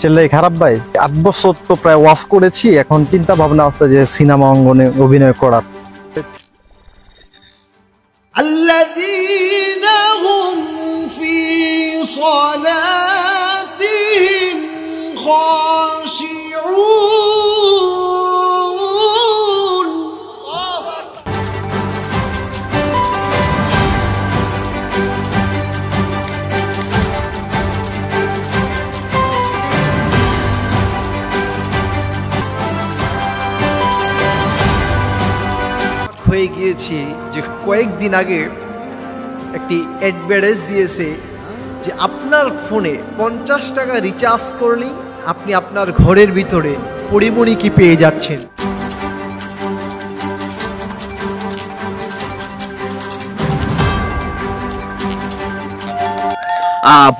ছেলে খারাপ ভাই ৮ বছর তো প্রায় ওয়াচ করেছি, এখন চিন্তা ভাবনা আছে যে সিনেমা অঙ্গনে অভিনয় করার। আল্লাযীনা হুম ফী সালাতিহিম খাশিউন। হয়ে গিয়েছি যে কয়েকদিন আগে একটি অ্যাডভার্টাইজ দিয়েছে যে আপনার ফোনে 50 টাকা রিচার্জ করলেই আপনি আপনার ঘরের ভিতরে পরিমণি কি পেয়ে যাচ্ছেন।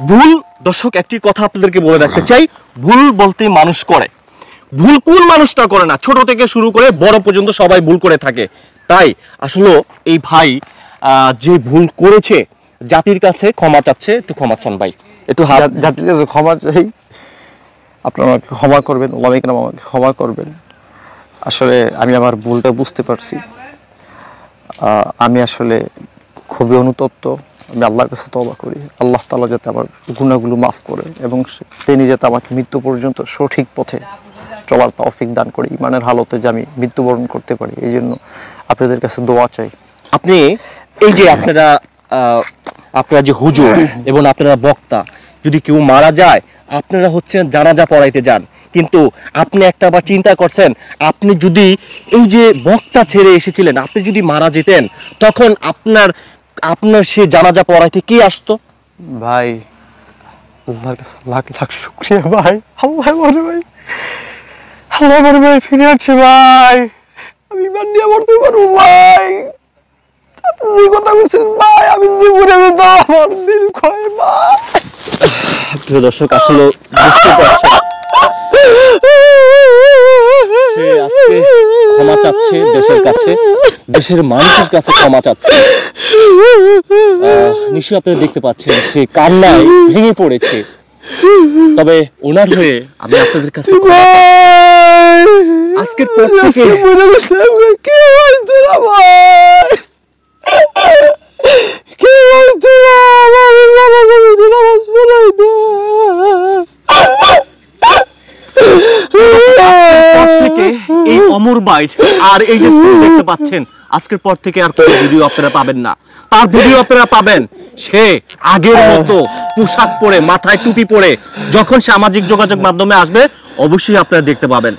ভুল দর্শক একটি কথা আপনাদেরকে বলে রাখতে চাই, ভুল বলতে মানুষ করে, ভুল কোন মানুষটা করে না, ছোট থেকে শুরু করে বড় পর্যন্ত সবাই ভুল করে থাকে। তাই আসলে এই ভাই যে ভুল করেছে জাতির কাছে ক্ষমা চাচ্ছে, একটু ক্ষমা চান ভাই, একটু জাতির কাছে ক্ষমা চাই, আপনারা আমাকে ক্ষমা করবেন, ওলামায়ে কেরাম আমাকে ক্ষমা করবেন। আসলে আমি আমার ভুলটা বুঝতে পারছি, আমি আসলে খুবই অনুতপ্ত। আমি আল্লাহর কাছে তওবা করি, আল্লাহ তাআলা যাতে আমার গুনাহগুলো মাফ করে এবং তিনি যাতে আমাকে মৃত্যু পর্যন্ত সঠিক পথে চলার তৌফিক দান করে, ঈমানের হালতে যে আমি মৃত্যুবরণ করতে পারি, এই জন্য আপনাদের কাছে দোয়া চাই। আপনি এই যে আপনারা যে হুজুর এবং আপনারা বক্তা, যদি কেউ মারা যায় আপনারা হচ্ছেন জানাজা পড়াইতে যান, কিন্তু আপনি একটা আবার চিন্তা করছেন, আপনি যদি এই যে বক্তা ছেড়ে এসেছিলেন, আপনি যদি মারা যেতেন তখন আপনার সে জানাজা পড়াইতে কে আসতো? ভাই আল্লাহর কাছে লাখ লাখ শুকরিয়া ভাই, আল্লাহ আমার ভাই ফিরে আসছে ভাই, আমি ইমান নিয়ে মরতে পারবো ভাই। আপনি যে কথা বলছেন ভাই, আমি যদি মরে যেতাম আমার দিল ক্ষয় ভাই। প্রিয় দর্শক আসলে বুঝতে পারছেন, সে আজকে ক্ষমা চাচ্ছে দেশের কাছে, দেশের মানুষের কাছে ক্ষমা চাচ্ছে। নিশ্চয়ই আপনারা দেখতে পাচ্ছেন সে কান্নায় ভেঙে পড়েছে। তবে ওনার হয়ে আমি আপনাদের কাছে আজকের পর থেকে এই অমর বাইট আর এই যে দেখতে পাচ্ছেন, আজকের পর থেকে আর কোনো ভিডিও আপনারা পাবেন না। তার ভিডিও আপনারা পাবেন সে আগের মতো পোশাক পরে, মাথায় টুপি পরে যখন সামাজিক যোগাযোগ মাধ্যমে আসবে, অবশ্যই আপনারা দেখতে পাবেন।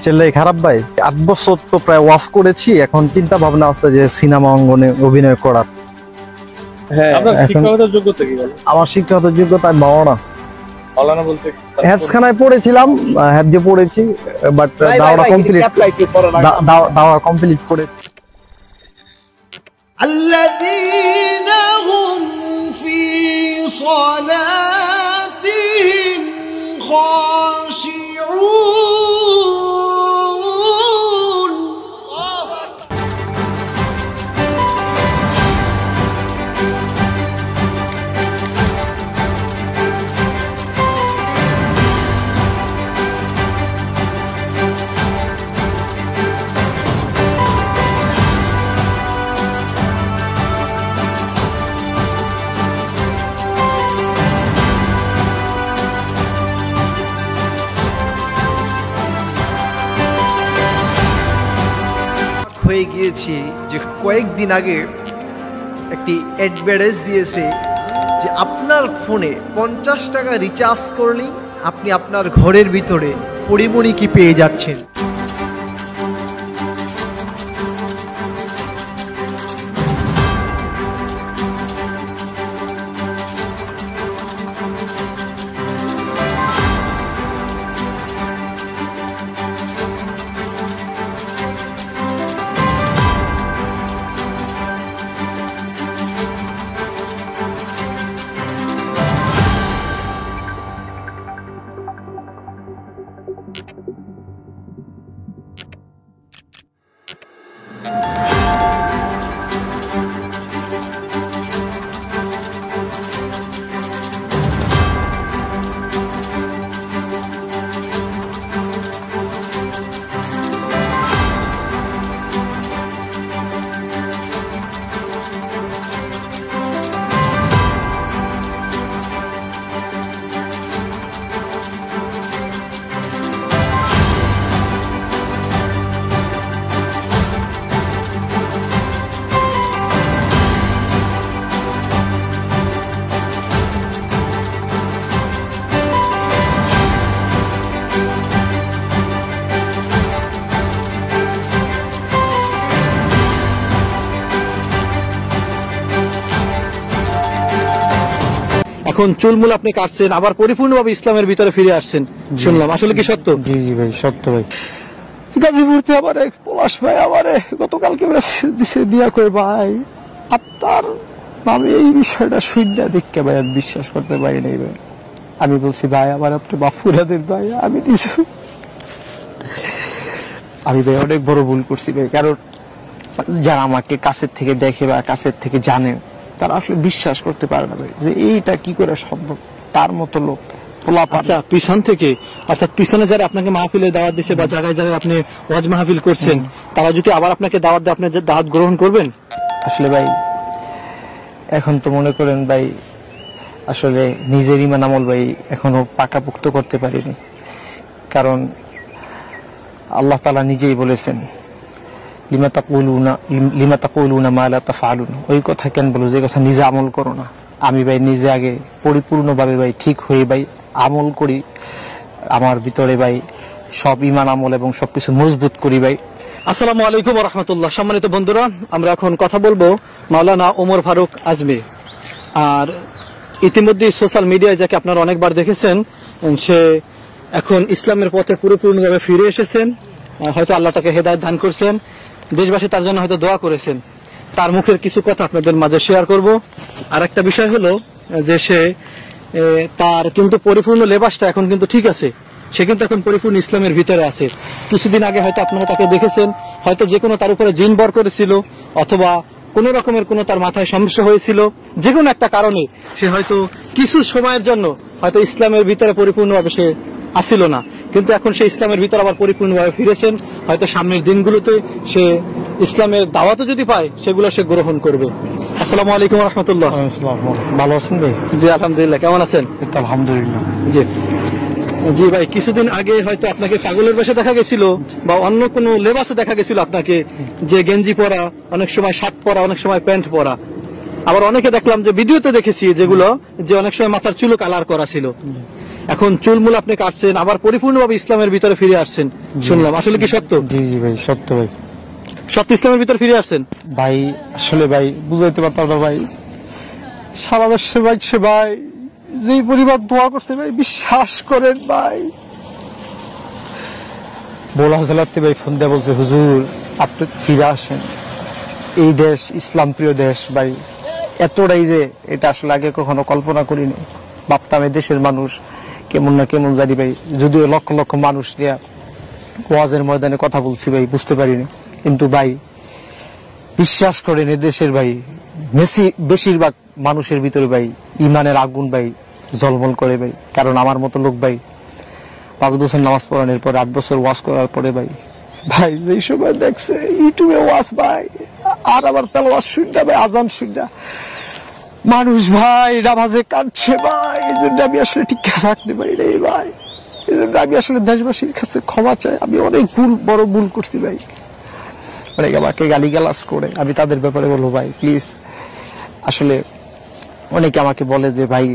ছেলে খারাপ ভাই ৮ বছর তো প্রায় ওয়াচ করেছি, এখন চিন্তা ভাবনা আছে যে সিনেমা অঙ্গনে অভিনয় করার। আপনার শিক্ষাগত যোগ্যতা কি বলেন? আমার শিক্ষাগত যোগ্যতা আমি মাওলানা বলতে হেফজখানায় পড়েছিলাম, হেফজে পড়েছি, বাট দাওয়া কমপ্লিট করে। আল্লাযীনা হুম ফী সালাতিহিম খাশিউন। হয়ে গিয়েছি যে কয়েকদিন আগে একটি অ্যাডভার্টাইজ দিয়েছে যে আপনার ফোনে 50 টাকা রিচার্জ করলেই আপনি আপনার ঘরের ভিতরে পরিমণি কি পেয়ে যাচ্ছেন। এখন চুলমুল আপনি কাটছেন, আবার পরিপূর্ণভাবে ইসলামের ভিতরে ফিরে আসছেন শুনলাম, আসলে কি সত্য? জি জি ভাই, সত্য ভাই। গাজীপুরতে আমার এক পলাশ ভাই আমারে গতকালকে মেসেজ দিছে দিয়া কই ভাই আপনার নামে এই বিষয়টা শুননা দেখে ভাই আমি বিশ্বাস করতে পারি নাই ভাই। আমি বলছি ভাই আমার আপনি বাফুরা দেন ভাই, আমি নিজে আমি ভাই অনেক বড় ভুল করছি ভাই। কারণ যারা আমাকে কাছের থেকে দেখে বা কাছের থেকে জানে তারা আসলে বিশ্বাস করতে পারে না ভাই যে এইটা কি করে সম্ভব। তার মতো লোক আচ্ছা, পিছন থেকে অর্থাৎ পিছনে যারা আপনাকে মাহফিলে দাওয়াত দিচ্ছে বা জায়গায় জায়গায় আপনি ওয়াজ মাহফিল করছেন, তারা যদি আবার আপনাকে দাওয়াত দেয়, আপনি যে দাওয়াত গ্রহণ করবেন? আসলে ভাই এখন তো মনে করেন ভাই আসলে নিজের ইমান আমল ভাই এখনো পাকাপোক্ত করতে পারিনি। কারণ আল্লাহ তাআলা নিজেই বলেছেন লিমা তাকুলুনা মা লা তাফআলুন, ওই কথা কেন বলো যে কথা নিজে আমল করো না। আমি ভাই নিজে আগে পরিপূর্ণভাবে ভাই ঠিক হয়ে ভাই আমল করি, আমার ভিতরে ভাই সব ইমান আমল এবং সবকিছু মজবুত করি ভাই। আসসালামু আলাইকুম ওয়া রাহমাতুল্লাহ। সম্মানিত বন্ধুরা, আমরা এখন কথা বলবো মাওলানা ওমর ফারুক আজমি। আর ইতিমধ্যে সোশ্যাল মিডিয়ায় যাকে আপনারা অনেকবার দেখেছেন, সে এখন ইসলামের পথে পুরোপূর্ণভাবে ফিরে এসেছেন। হয়তো আল্লাহ তাকে হেদায়েত দান করছেন, দেশবাসী তার জন্য হয়তো দোয়া করেছেন। তার মুখের কিছু কথা আপনাদের মাঝে শেয়ার করব। আর একটা বিষয় হলো যে সে তার কিন্তু পরিপূর্ণ লেবাসটা এখন কিন্তু ঠিক আছে, সে কিন্তু এখন পরিপূর্ণ ইসলামের ভিতরে আছে। কিছুদিন আগে হয়তো আপনারা তাকে দেখেছেন, হয়তো যে কোনো তার উপরে জিন বর করেছিল অথবা কোন রকমের কোনো তার মাথায় সমস্যা হয়েছিল, যে কোনো একটা কারণে সে হয়তো কিছু সময়ের জন্য হয়তো ইসলামের ভিতরে পরিপূর্ণভাবে সে আসছিল না, কিন্তু এখন সে ইসলামের ভিতরে আবার পরিপূর্ণভাবে ফিরেছেন। হয়তো সামনের দিনগুলোতে সে ইসলামের দাওয়াতও যদি পায় সেগুলো সে গ্রহণ করবে। আসসালামু আলাইকুম ওয়া রাহমাতুল্লাহ। ভালো আছেন ভাই? জি আলহামদুলিল্লাহ, কেমন আছেন? আলহামদুলিল্লাহ। জি জি ভাই, কিছুদিন আগে হয়তো আপনাকে পাগলের বেশে দেখা গেছিল বা অন্য কোনো লেবাসে দেখা গেছিল আপনাকে, যে গেঞ্জি পরা, অনেক সময় শার্ট পরা, অনেক সময় প্যান্ট পরা। আবার অনেকে দেখলাম যে ভিডিওতে দেখেছি যেগুলো যে অনেক সময় মাথার চুলও কালার করা ছিল। এখন চুলমুল আপনি কাটছেন, আবার পরিপূর্ণভাবে ইসলামের ভিতরে ফিরে আসছেন শুনলাম, আসলে কি সত্য? জি জি ভাই, সত্য ভাই। সত্য ইসলামের ভিতরে ফিরে আসছেন ভাই? আসলে ভাই বুঝাইতে পারতাম না ভাই, সারা দেশে ভাই সে ভাই যে পরিবার দোয়া করছে ভাই, বিশ্বাস করেন ভাই। বোলা জেলাতে ভাই ফোন দিয়ে বলছে হুজুর আপনি ফিরে আসেন, এই দেশ ইসলাম প্রিয় দেশ ভাই। এতটাই যে এটা আসলে আগে কখনো কল্পনা করিনি। ভাবতাম এই দেশের মানুষ কেমন না কেমন জানি ভাই, যদিও লক্ষ লক্ষ মানুষ নিয়ে ওয়াজের ময়দানে কথা বলছি ভাই, বুঝতে পারিনি। কিন্তু ভাই বিশ্বাস করেন এই দেশের ভাই বেশিরভাগ মানুষের ভিতরে ভাই ইমানের আগুন ভাই জলমল করে ভাই। কারণ আমার মতো লোক ভাই 5 বছর নামাজ পড়ানোর পরে 8 বছর ওয়াজ করার পরে ভাই ভাই যেই সময় দেখছে ইউটিউবে ওয়াজ ভাই, আর আবার তেলাওয়াত শুনতে ভাই, আজান শুনতে মানুষ ভাই নামাজে কাঁদছে ভাই। এই জন্য আমি আসলে ঠিক থাকতে পারি না ভাই। এই জন্য আমি আসলে দেশবাসীর কাছে ক্ষমা চাই, আমি অনেক বড় ভুল করছি ভাই। অনেক আমাকে গালিগালাজ করে, আমি তাদের ব্যাপারে বলবো ভাই প্লিজ। আসলে অনেকে আমাকে বলে যে ভাই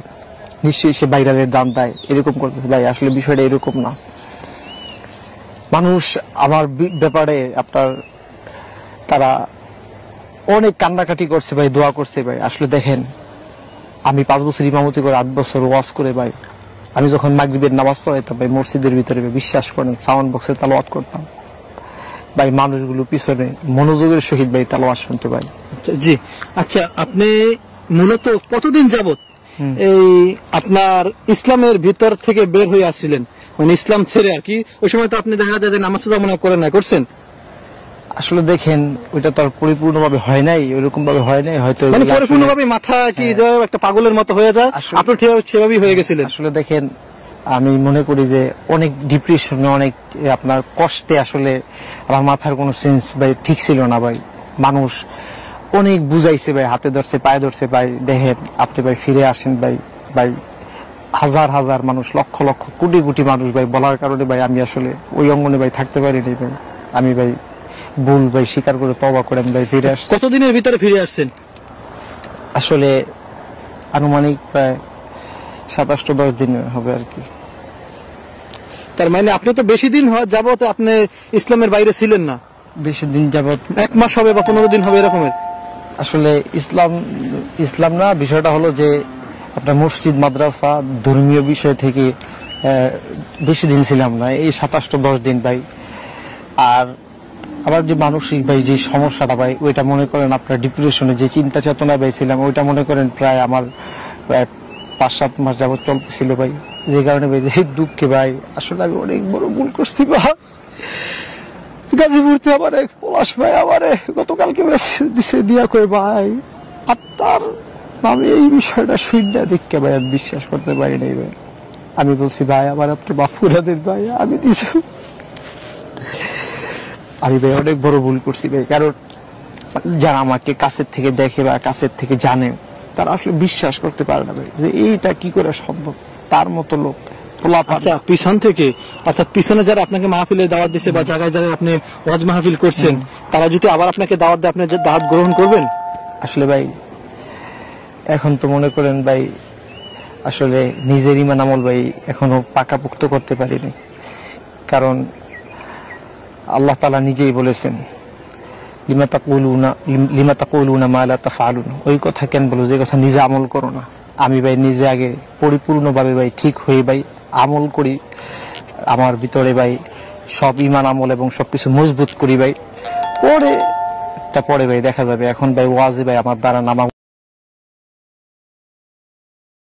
নিশ্চয়ই সে ভাইরালের দাম দেয়, এরকম করতেছে ভাই। আসলে বিষয়টা এরকম না। মানুষ আমার ব্যাপারে আপনার তারা অনেক কান্নাকাটি করছে ভাই, দোয়া করছে ভাই। আসলে দেখেন আমি 5 বছর ইমামতি করে 8 বছর ওয়াজ করে ভাই, আমি যখন মাগরিবের নামাজ পড়াইতাম ভাই মসজিদের ভিতরে বিশ্বাস করেন সাউন্ড বক্সে তালাওয়াত করতাম ভাই, মানুষগুলো পিছনে মনোযোগের সহিত ভাই তালাওয়াত শুনতে ভাই। জি আচ্ছা, আপনি মূলত কতদিন যাবত এই আপনার ইসলামের ভিতর থেকে বের হয়ে আসছিলেন, মানে ইসলাম ছেড়ে আর কি? ওই সময় তো আপনি দেখা যায় যে নামাজ মনে করেন না, করছেন? আসলে দেখেন ওইটা তো আর পরিপূর্ণভাবে হয় নাই, ওইরকম ভাবে হয় নাই হয়তো, মানে পরিপূর্ণভাবে মাথা কি একটা পাগলের মতো হয়ে যায়, আপনি সেভাবেই হয়ে গেছিলেন। আসলে দেখেন আমি মনে করি যে অনেক ডিপ্রেশনে, অনেক আপনার কষ্টে আসলে আমার মাথার কোনো সেন্স ভাই ঠিক ছিল না ভাই। মানুষ অনেক বুঝাইছে ভাই, হাতে ধরছে পায়ে ধরছে ভাই, দেখেন আপনি ভাই ফিরে আসেন ভাই। ভাই হাজার হাজার মানুষ, লক্ষ লক্ষ কোটি কোটি মানুষ ভাই বলার কারণে ভাই আমি আসলে ওই অঙ্গনে ভাই থাকতে পারিনি ভাই। আমি ভাই ভুল ভাই স্বীকার করে তওবা করে আমি ভাই ফিরে আসছি। কতদিনের ভিতরে ফিরে আসছেন? আসলে আনুমানিক প্রায় 27-10 দিন হবে আর কি। তার মানে আপনি তো বেশি দিন যাবত আপনি ইসলামের বাইরে ছিলেন না? বেশি দিন যাবত 1 মাস হবে বা 15 দিন হবে এরকমের? আসলে ইসলাম না, বিষয়টা হলো যে আপনার মসজিদ মাদ্রাসা ধর্মীয় বিষয় থেকে বেশি দিন ছিলাম না, এই 27-10 দিন ভাই। আর আবার যে মানসিক ভাই যে সমস্যাটা ভাই, ওইটা মনে করেন আপনার ডিপ্রেশনে যে চিন্তা চেতনা ভাই ছিলাম, ওইটা মনে করেন প্রায় আমার প্রায় 5-7 মাস যাবত চলতেছিল ভাই। যে কারণে ভাই যে দুঃখে ভাই আসলে আমি অনেক বড় ভুল করছি ভাই। গাজীপুরতে আমার এক পলাশ ভাই আমারে গতকালকে মেসেজ দিছে দিয়া কই ভাই আপনার নামে এই বিষয়টা শুননা দেখে ভাই আমি বিশ্বাস করতে পারি নাই ভাই। আমি বলছি ভাই আমার আপনি মাফ করে দেন ভাই, আমি দিছি, আমি ভাই অনেক বড় ভুল করছি ভাই। কারণ যারা আমাকে কাছের থেকে দেখে বা কাছের থেকে জানে তারা আসলে বিশ্বাস করতে পারে না ভাই যে এইটা কি করে সম্ভব, তার মতো লোক আচ্ছা পিছন থেকে, অর্থাৎ পিছনে যারা আপনাকে মাহফিলে দাওয়াত দিচ্ছে বা জায়গায় জায়গায় আপনি ওয়াজ মাহফিল করছেন, তারা যদি আবার আপনাকে দাওয়াত দেয়, আপনি দাওয়াত গ্রহণ করবেন? আসলে ভাই এখন তো মনে করেন ভাই আসলে নিজের ইমান আমল ভাই এখনো পাকাপোক্ত করতে পারিনি। কারণ আল্লাহ তাআলা নিজেই বলেছেন লিমা তাকুলুনা মা লা তাফআলুন, ওই কথা কেন বলো যে কথা নিজে আমল করো না। আমি ভাই নিজে আগে পরিপূর্ণভাবে ভাই ঠিক হয়ে ভাই আমল করি, আমার ভিতরে ভাই সব ইমান আমল এবং সবকিছু মজবুত করি ভাই, পরে ভাই দেখা যাবে। এখন ভাই ওয়াজে ভাই আমার দ্বারা নামা